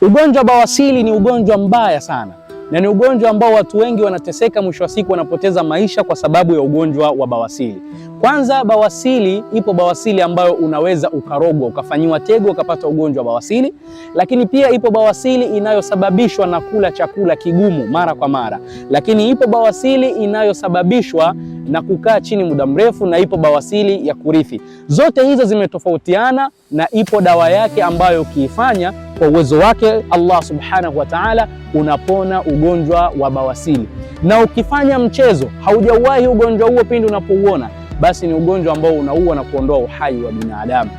Ugonjwa wa bawasiri ni ugonjwa mbaya sana, na ni ugonjwa ambao watu wengi wanateseka, mwisho wa siku wanapoteza maisha kwa sababu ya ugonjwa wa bawasiri. Kwanza, bawasiri, ipo bawasiri ambayo unaweza ukarogwa, ukafanyiwa tego ukapata ugonjwa wa bawasiri, lakini pia ipo bawasiri inayosababishwa na kula chakula kigumu mara kwa mara, lakini ipo bawasiri inayosababishwa na kukaa chini muda mrefu, na ipo bawasiri ya kurithi. Zote hizo zimetofautiana na ipo dawa yake ambayo ukiifanya kwa uwezo wake Allah subhanahu wa ta'ala unapona ugonjwa wa bawasiri. Na ukifanya mchezo haujawahi ugonjwa huo, pindi unapouona basi ni ugonjwa ambao unaua na kuondoa uhai wa binadamu.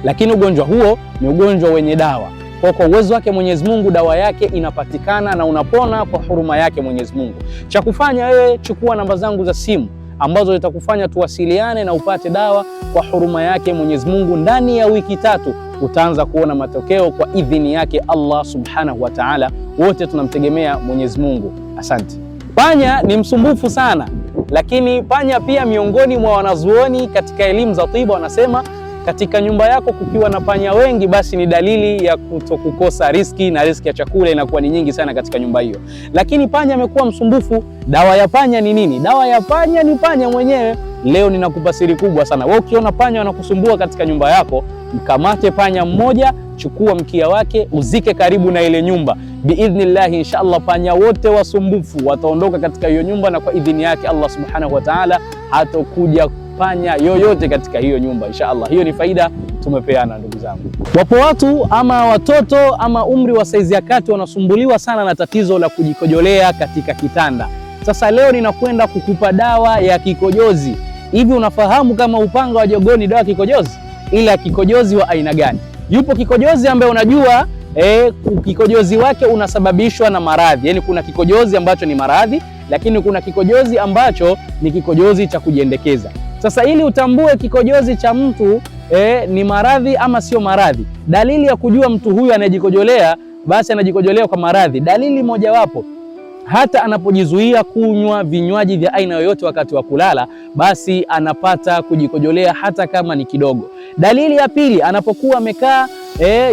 Lakini ugonjwa huo ni ugonjwa wenye dawa. Kwa uwezo wake Mwenyezi Mungu dawa yake inapatikana na unapona kwa huruma yake Mwenyezi Mungu. Cha kufanya wewe, chukua namba zangu za simu ambazo zitakufanya tuwasiliane na upate dawa kwa huruma yake Mwenyezi Mungu. Ndani ya wiki 3 utaanza kuona matokeo kwa idhini yake Allah subhanahu wa ta'ala. Wote tunamtegemea Mwenyezi Mungu. Asante. Panya ni msumbufu sana, lakini panya pia miongoni mwa wanazuoni katika elimu za tiba wanasema katika nyumba yako kukiwa na panya wengi, basi ni dalili ya kutokukosa riski, na riski ya chakula inakuwa ni nyingi sana katika nyumba hiyo. Lakini panya amekuwa msumbufu. Dawa ya panya ni nini? Dawa ya panya ni panya mwenyewe. Leo ninakupa siri kubwa sana. Wewe ukiona panya wanakusumbua katika nyumba yako, mkamate panya mmoja, chukua mkia wake, uzike karibu na ile nyumba. Biidhnillah, inshallah panya wote wasumbufu wataondoka katika hiyo nyumba, na kwa idhini yake Allah subhanahu wa ta'ala hatakuja panya yoyote katika hiyo nyumba inshallah. Hiyo ni faida tumepeana ndugu zangu. Wapo watu ama watoto ama umri wa saizi ya kati wanasumbuliwa sana na tatizo la kujikojolea katika kitanda. Sasa leo ninakwenda kukupa dawa ya kikojozi. Hivi unafahamu kama upanga wa jogoo ni dawa ya kikojozi? Ila kikojozi wa aina gani? Yupo kikojozi ambaye unajua kikojozi wake unasababishwa na maradhi. Yaani kuna kikojozi ambacho ni maradhi, lakini kuna kikojozi ambacho ni kikojozi cha kujiendekeza. Sasa ili utambue kikojozi cha mtu ni maradhi ama sio maradhi, dalili ya kujua mtu huyu anayejikojolea basi anajikojolea kwa maradhi, dalili mojawapo, hata anapojizuia kunywa vinywaji vya aina yoyote wakati wa kulala, basi anapata kujikojolea hata kama ni kidogo. Dalili ya pili, anapokuwa amekaa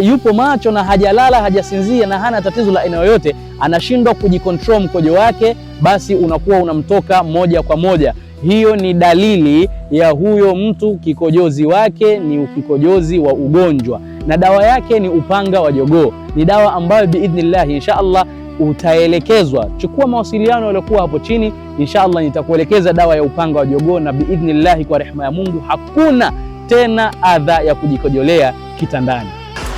yupo macho na hajalala, hajasinzia na hana tatizo la aina yoyote, anashindwa kujikontrol mkojo wake, basi unakuwa unamtoka moja kwa moja. Hiyo ni dalili ya huyo mtu kikojozi wake ni kikojozi wa ugonjwa, na dawa yake ni upanga wa jogoo. Ni dawa ambayo biidhnillah inshallah utaelekezwa. Chukua mawasiliano yaliokuwa hapo chini, inshallah nitakuelekeza dawa ya upanga wa jogoo, na biidhnillah kwa rehema ya Mungu hakuna tena adha ya kujikojolea kitandani.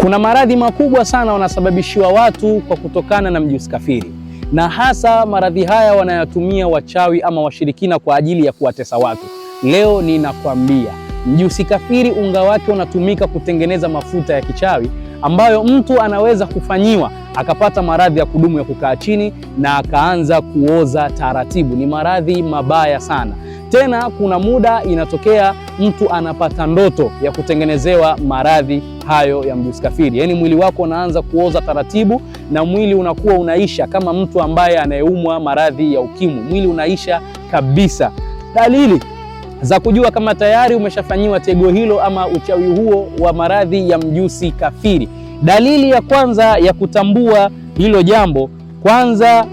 Kuna maradhi makubwa sana wanasababishiwa watu kwa kutokana na mjusi kafiri, na hasa maradhi haya wanayatumia wachawi ama washirikina kwa ajili ya kuwatesa watu. Leo ninakwambia mjusi kafiri unga wake unatumika kutengeneza mafuta ya kichawi ambayo mtu anaweza kufanyiwa akapata maradhi ya kudumu ya kukaa chini na akaanza kuoza taratibu. Ni maradhi mabaya sana. Tena kuna muda inatokea mtu anapata ndoto ya kutengenezewa maradhi hayo ya mjusi kafiri. Yaani mwili wako unaanza kuoza taratibu na mwili unakuwa unaisha kama mtu ambaye anayeumwa maradhi ya ukimwi. Mwili unaisha kabisa. Dalili za kujua kama tayari umeshafanyiwa tego hilo ama uchawi huo wa maradhi ya mjusi kafiri. Dalili ya kwanza ya kutambua hilo jambo, kwanza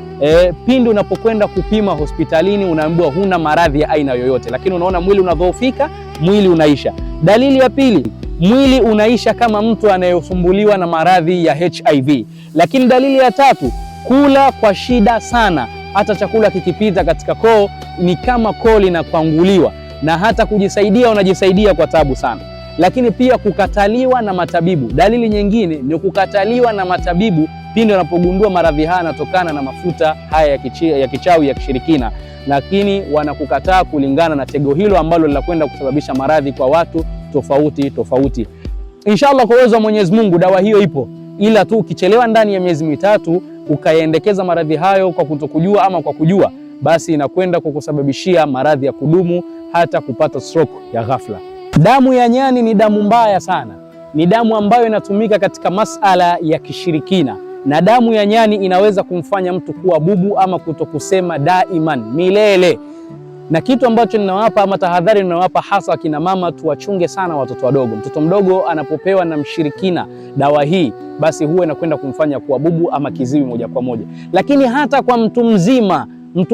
pindi unapokwenda kupima hospitalini unaambiwa huna maradhi ya aina yoyote, lakini unaona mwili unadhoofika, mwili unaisha. Dalili ya pili, mwili unaisha kama mtu anayesumbuliwa na maradhi ya HIV. Lakini dalili ya tatu, kula kwa shida sana, hata chakula kikipita katika koo ni kama koo linakwanguliwa, na hata kujisaidia unajisaidia kwa tabu sana. Lakini pia kukataliwa na matabibu. Dalili nyingine ni kukataliwa na matabibu pindi wanapogundua maradhi haya yanatokana na mafuta haya ya kichawi ya kishirikina, lakini wanakukataa kulingana na tego hilo ambalo linakwenda kusababisha maradhi kwa watu tofauti tofauti. Inshallah kwa uwezo wa Mwenyezi Mungu dawa hiyo ipo, ila tu ukichelewa ndani ya miezi 3 ukayaendekeza maradhi hayo kwa kutokujua ama kwa kujua, basi inakwenda kukusababishia maradhi ya kudumu, hata kupata stroke ya ghafla. Damu ya nyani ni damu mbaya sana. Ni damu ambayo inatumika katika masala ya kishirikina, na damu ya nyani inaweza kumfanya mtu kuwa bubu ama kutokusema daiman milele. Na kitu ambacho ninawapa ama tahadhari ninawapa hasa akina mama, tuwachunge sana watoto wadogo. Mtoto mdogo anapopewa na mshirikina dawa hii, basi huwa inakwenda kumfanya kuwa bubu ama kiziwi moja kwa moja. Lakini hata kwa mtu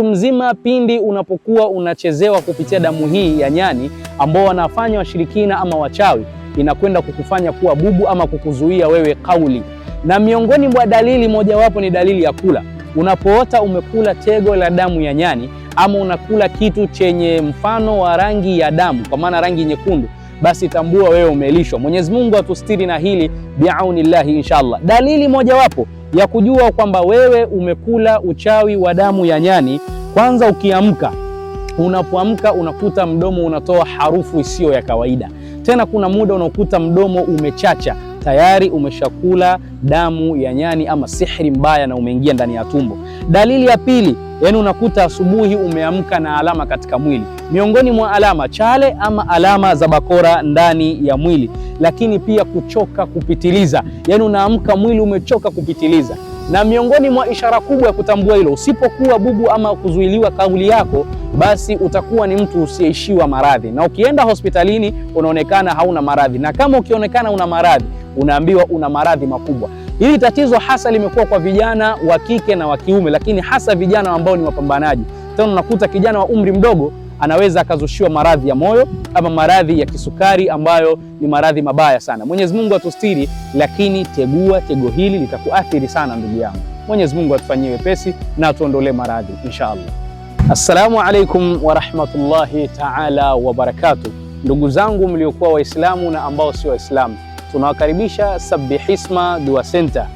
mzima pindi unapokuwa unachezewa kupitia damu hii ya nyani ambao wanafanya washirikina ama wachawi, inakwenda kukufanya kuwa bubu ama kukuzuia wewe kauli. Na miongoni mwa dalili mojawapo ni dalili ya kula. Unapoota umekula tego la damu ya nyani ama unakula kitu chenye mfano wa rangi ya damu, kwa maana rangi nyekundu, basi tambua wewe umelishwa. Mwenyezi Mungu atustiri na hili biaunillahi inshallah. Dalili mojawapo ya kujua kwamba wewe umekula uchawi wa damu ya nyani, kwanza unapoamka unakuta mdomo unatoa harufu isiyo ya kawaida. Tena kuna muda unakuta mdomo umechacha, tayari umeshakula damu ya nyani ama sihiri mbaya na umeingia ndani ya tumbo. Dalili ya pili, yani unakuta asubuhi umeamka na alama katika mwili, miongoni mwa alama chale ama alama za bakora ndani ya mwili. Lakini pia kuchoka kupitiliza, yani unaamka mwili umechoka kupitiliza. Na miongoni mwa ishara kubwa ya kutambua hilo, usipokuwa bubu ama kuzuiliwa kauli yako, basi utakuwa ni mtu usiyeishiwa maradhi, na ukienda hospitalini unaonekana hauna maradhi, na kama ukionekana una maradhi unaambiwa una maradhi makubwa. Hili tatizo hasa limekuwa kwa vijana wa kike na wa kiume, lakini hasa vijana ambao ni wapambanaji. Tena unakuta kijana wa umri mdogo anaweza akazushiwa maradhi ya moyo ama maradhi ya kisukari ambayo ni maradhi mabaya sana. Mwenyezi Mungu atustiri, lakini tego hili litakuathiri sana ndugu yangu. Mwenyezi Mungu atufanyie wepesi na atuondolee maradhi inshallah. Assalamu alaikum wa rahmatullahi ta'ala wa barakatuh. Ndugu zangu mliokuwa Waislamu na ambao sio Waislamu, tunawakaribisha Sabbihisma Dua Center.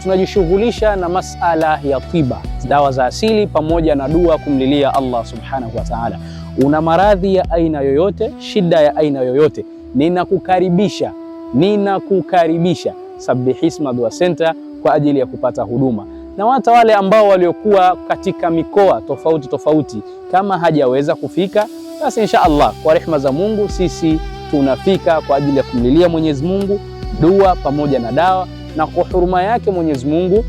Tunajishughulisha na masala ya tiba, dawa za asili pamoja na dua kumlilia Allah subhanahu wa ta'ala. Una maradhi ya aina yoyote, shida ya aina yoyote, ninakukaribisha Sabbihisma Dua Center kwa ajili ya kupata huduma. Na hata wale ambao waliokuwa katika mikoa tofauti tofauti, kama hajaweza kufika, basi insha Allah kwa rehema za Mungu sisi tunafika kwa ajili ya kumlilia Mwenyezi Mungu, dua pamoja na dawa, na kwa huruma yake Mwenyezi Mungu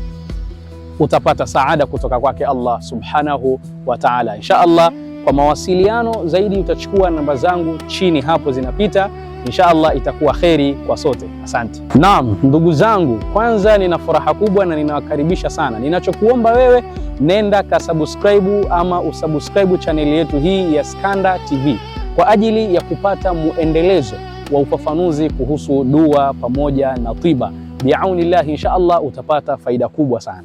utapata saada kutoka kwake Allah subhanahu wa ta'ala. Insha Allah, kwa mawasiliano zaidi utachukua namba zangu chini hapo zinapita. Insha Allah itakuwa kheri kwa sote. Asante. Naam, ndugu zangu, kwanza nina furaha kubwa na ninawakaribisha sana. Ninachokuomba wewe, nenda kasubscribe ama usubscribe channel yetu hii ya Skanda TV kwa ajili ya kupata muendelezo wa ufafanuzi kuhusu dua pamoja na tiba. Biaunillahi insha Allah utapata faida kubwa sana.